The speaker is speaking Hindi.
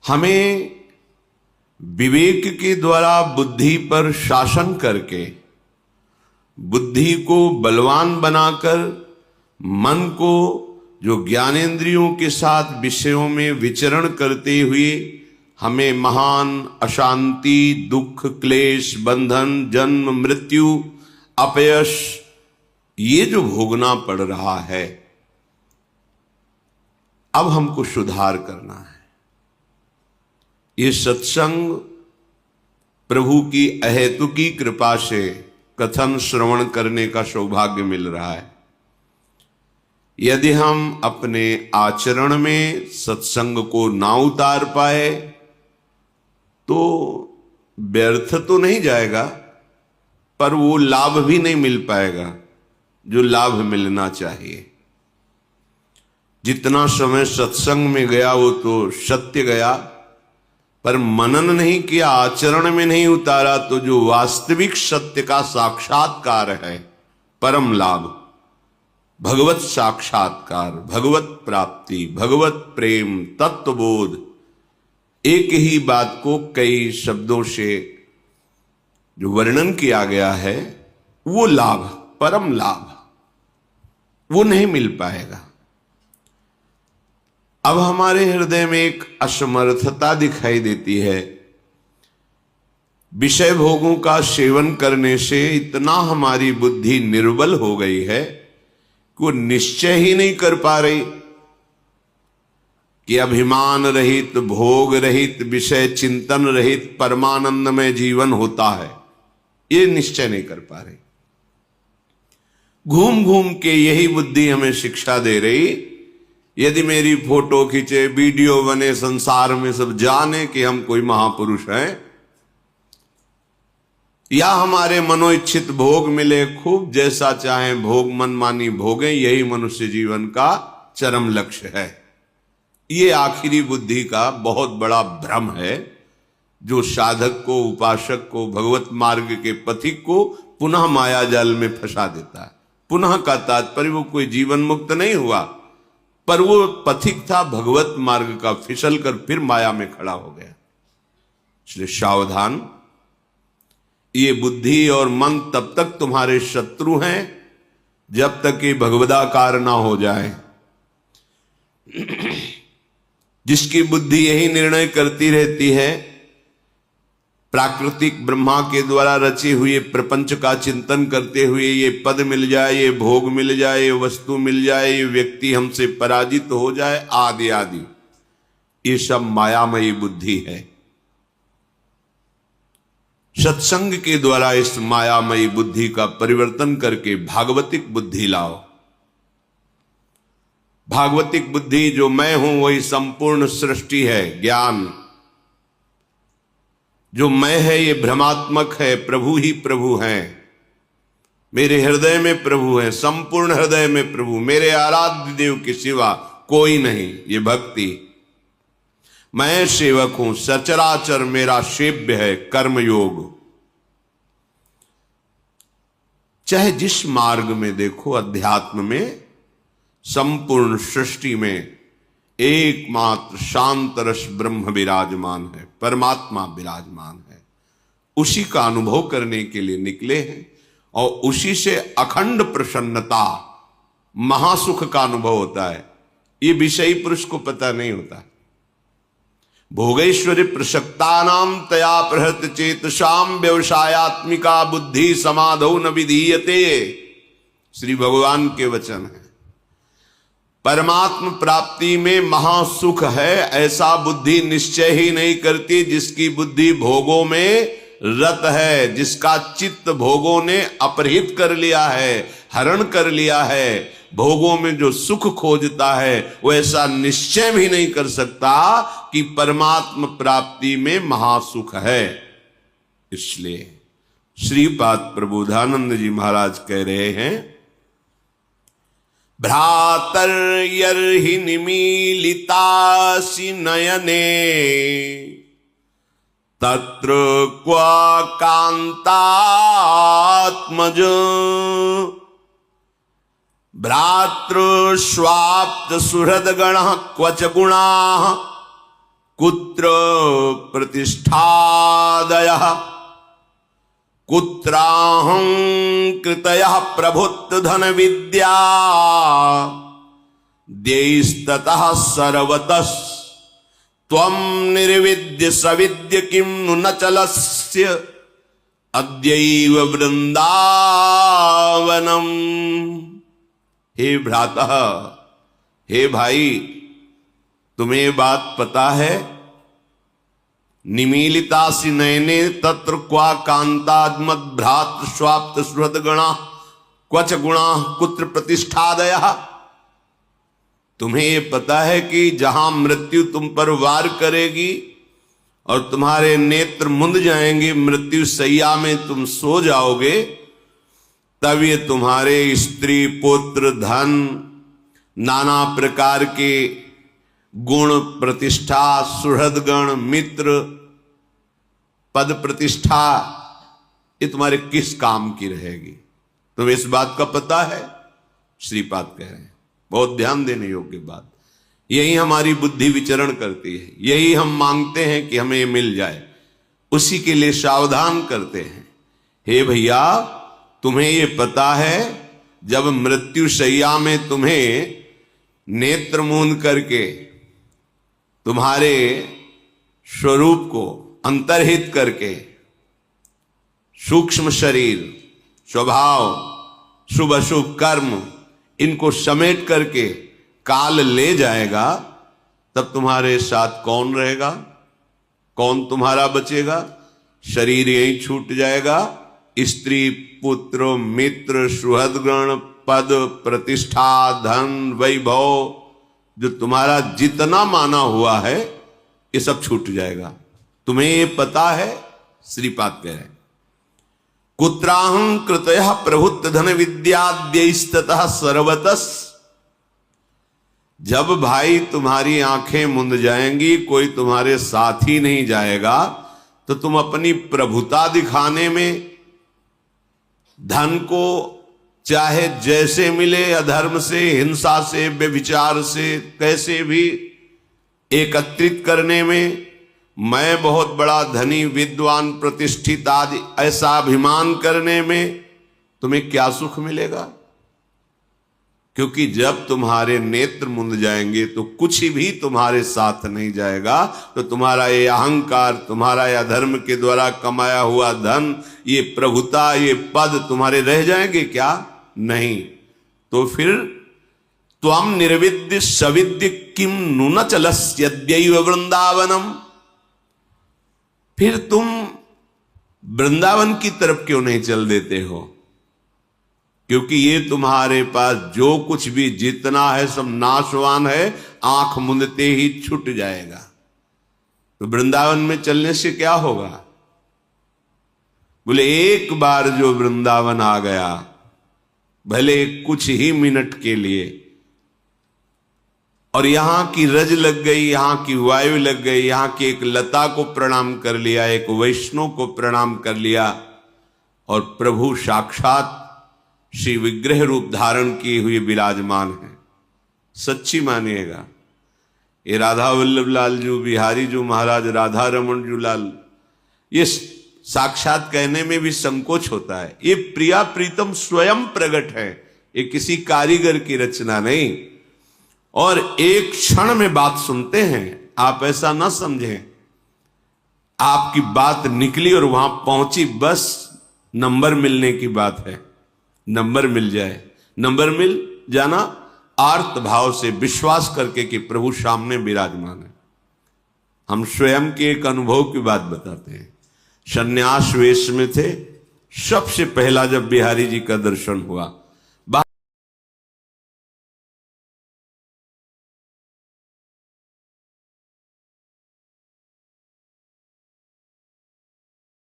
हमें विवेक के द्वारा बुद्धि पर शासन करके, बुद्धि को बलवान बनाकर मन को जो ज्ञानेंद्रियों के साथ विषयों में विचरण करते हुए हमें महान अशांति, दुख, क्लेश, बंधन, जन्म, मृत्यु, अपयश ये जो भोगना पड़ रहा है, अब हमको सुधार करना है। ये सत्संग प्रभु की अहेतुकी कृपा से कथन श्रवण करने का सौभाग्य मिल रहा है। यदि हम अपने आचरण में सत्संग को ना उतार पाए तो व्यर्थ तो नहीं जाएगा, पर वो लाभ भी नहीं मिल पाएगा जो लाभ मिलना चाहिए। जितना समय सत्संग में गया वो तो सत्य गया, पर मनन नहीं किया, आचरण में नहीं उतारा तो जो वास्तविक सत्य का साक्षात्कार है, परम लाभ, भगवत साक्षात्कार, भगवत प्राप्ति, भगवत प्रेम, तत्वबोध, एक ही बात को कई शब्दों से जो वर्णन किया गया है, वो लाभ, परम लाभ, वो नहीं मिल पाएगा। अब हमारे हृदय में एक असमर्थता दिखाई देती है। विषय भोगों का सेवन करने से इतना हमारी बुद्धि निर्बल हो गई है कि वो निश्चय ही नहीं कर पा रही कि अभिमान रहित, भोग रहित, विषय चिंतन रहित परमानंदमय जीवन होता है। ये निश्चय नहीं कर पा रही। घूम घूम के यही बुद्धि हमें शिक्षा दे रही, यदि मेरी फोटो खींचे, वीडियो बने, संसार में सब जाने कि हम कोई महापुरुष हैं, या हमारे मनोइच्छित भोग मिले, खूब जैसा चाहे भोग मनमानी भोगें, यही मनुष्य जीवन का चरम लक्ष्य है। ये आखिरी बुद्धि का बहुत बड़ा भ्रम है जो साधक को, उपासक को, भगवत मार्ग के पथिक को पुनः माया जाल में फंसा देता है। पुनः का तात्पर्य वो कोई जीवन मुक्त नहीं हुआ, पर वो पथिक था भगवत मार्ग का, फिसल कर फिर माया में खड़ा हो गया। इसलिए सावधान, ये बुद्धि और मन तब तक तुम्हारे शत्रु हैं जब तक ये भगवदाकार ना हो जाए। जिसकी बुद्धि यही निर्णय करती रहती है, प्राकृतिक ब्रह्मा के द्वारा रचे हुए प्रपंच का चिंतन करते हुए, ये पद मिल जाए, ये भोग मिल जाए, ये वस्तु मिल जाए, ये व्यक्ति हमसे पराजित हो जाए, आदि आदि, ये सब मायामयी बुद्धि है। सत्संग के द्वारा इस मायामयी बुद्धि का परिवर्तन करके भागवतिक बुद्धि लाओ। भागवतिक बुद्धि जो मैं हूं वही संपूर्ण सृष्टि है, ज्ञान जो मैं है ये भ्रमात्मक है, प्रभु ही प्रभु हैं, मेरे हृदय में प्रभु है, संपूर्ण हृदय में प्रभु, मेरे आराध्य देव के सिवा कोई नहीं, ये भक्ति। मैं सेवक हूं, सचराचर मेरा सेव्य है, कर्मयोग। चाहे जिस मार्ग में देखो, अध्यात्म में, संपूर्ण सृष्टि में एकमात्र शांत रस ब्रह्म विराजमान है, परमात्मा विराजमान है। उसी का अनुभव करने के लिए निकले हैं और उसी से अखंड प्रसन्नता, महासुख का अनुभव होता है। ये विषयी पुरुष को पता नहीं होता। भोगैश्वर्य प्रसक्तानाम तया प्रहृत चेतसाम व्यवसायात्मिका बुद्धि समाधौ न विधीयते, श्री भगवान के वचन है। परमात्म प्राप्ति में महासुख है, ऐसा बुद्धि निश्चय ही नहीं करती जिसकी बुद्धि भोगों में रत है, जिसका चित्त भोगों ने अपहृत कर लिया है, हरण कर लिया है। भोगों में जो सुख खोजता है वो ऐसा निश्चय भी नहीं कर सकता कि परमात्म प्राप्ति में महासुख है। इसलिए श्रीपाद प्रबोधानंद जी महाराज कह रहे हैं, भ्रातर्यर्हि निमीलितासि नयने तत्र क्व कान्तात्मज भ्रातृ स्वाप्त सुहृदगणः क्वच गुणाः कुत्र प्रतिष्ठादयः कुत्राहं कृतयः प्रभुत्व धन विद्या देस्ततः सर्वतः त्वं निर्विद्य सविद्य किं नु न चलस्य अद्यैव वृंदावनम। हे भ्रातः, हे भाई, तुम्हें ये बात पता है? निमीलितासि नयने तत्र क्वा कांताद्मद भ्रात स्वाप्त सुहृद गणा क्वच गुणा कुत्र प्रतिष्ठादयः। तुम्हें ये पता है कि जहां मृत्यु तुम पर वार करेगी और तुम्हारे नेत्र मुंद जाएंगे, मृत्यु सैया में तुम सो जाओगे, तब ये तुम्हारे स्त्री पुत्र धन नाना प्रकार के गुण प्रतिष्ठा सुहृदगण मित्र पद प्रतिष्ठा ये तुम्हारे किस काम की रहेगी? तुम्हें इस बात का पता है? श्रीपाद कह रहे हैं, बहुत ध्यान देने योग्य बात। यही हमारी बुद्धि विचरण करती है, यही हम मांगते हैं कि हमें मिल जाए, उसी के लिए सावधान करते हैं। हे भैया, तुम्हें ये पता है जब मृत्यु शैया में तुम्हें नेत्र मूंद करके तुम्हारे स्वरूप को अंतर्हित करके सूक्ष्म शरीर स्वभाव शुभ अशुभ कर्म इनको समेट करके काल ले जाएगा, तब तुम्हारे साथ कौन रहेगा? कौन तुम्हारा बचेगा? शरीर यही छूट जाएगा। स्त्री पुत्र मित्र सुहृदगण पद प्रतिष्ठा धन वैभव जो तुम्हारा जितना माना हुआ है ये सब छूट जाएगा। तुम्हें ये पता है? श्रीपाद कह रहे हैं, कुत्राहं कृतयः प्रभुत्व धन विद्याद्यैस्ततः सर्वतः। जब भाई तुम्हारी आंखें मुंद जाएंगी, कोई तुम्हारे साथ ही नहीं जाएगा, तो तुम अपनी प्रभुता दिखाने में धन को चाहे जैसे मिले, अधर्म से, हिंसा से, व्यभिचार से, कैसे भी एकत्रित करने में, मैं बहुत बड़ा धनी विद्वान प्रतिष्ठित आदि ऐसा अभिमान करने में तुम्हें क्या सुख मिलेगा? क्योंकि जब तुम्हारे नेत्र मुंद जाएंगे तो कुछ भी तुम्हारे साथ नहीं जाएगा। तो तुम्हारा ये अहंकार, तुम्हारा ये अधर्म के द्वारा कमाया हुआ धन, ये प्रभुता, ये पद तुम्हारे रह जाएंगे क्या? नहीं। तो फिर त्वं निर्विद्य सविद्य किम नु न चलस्यद्यैव वृंदावनम। फिर तुम वृंदावन की तरफ क्यों नहीं चल देते हो? क्योंकि ये तुम्हारे पास जो कुछ भी जितना है सब नाशवान है, आंख मुंदते ही छूट जाएगा। तो वृंदावन में चलने से क्या होगा? बोले एक बार जो वृंदावन आ गया, भले कुछ ही मिनट के लिए, और यहां की रज लग गई, यहां की वायु लग गई, यहां की एक लता को प्रणाम कर लिया, एक वैष्णव को प्रणाम कर लिया, और प्रभु साक्षात श्री विग्रह रूप धारण किए हुए विराजमान है। सच्ची मानिएगा, ये राधा वल्लभ लाल जो, बिहारी जो महाराज, राधा रमन जो लाल, ये साक्षात कहने में भी संकोच होता है। ये प्रिया प्रीतम स्वयं प्रकट है, ये किसी कारीगर की रचना नहीं। और एक क्षण में बात सुनते हैं, आप ऐसा ना समझें आपकी बात निकली और वहां पहुंची, बस नंबर मिलने की बात है। नंबर मिल जाए, नंबर मिल जाना आर्त भाव से विश्वास करके कि प्रभु सामने विराजमान है। हम स्वयं के एक अनुभव की बात बताते हैं। सन्यास वेश में थे, सबसे पहला जब बिहारी जी का दर्शन हुआ,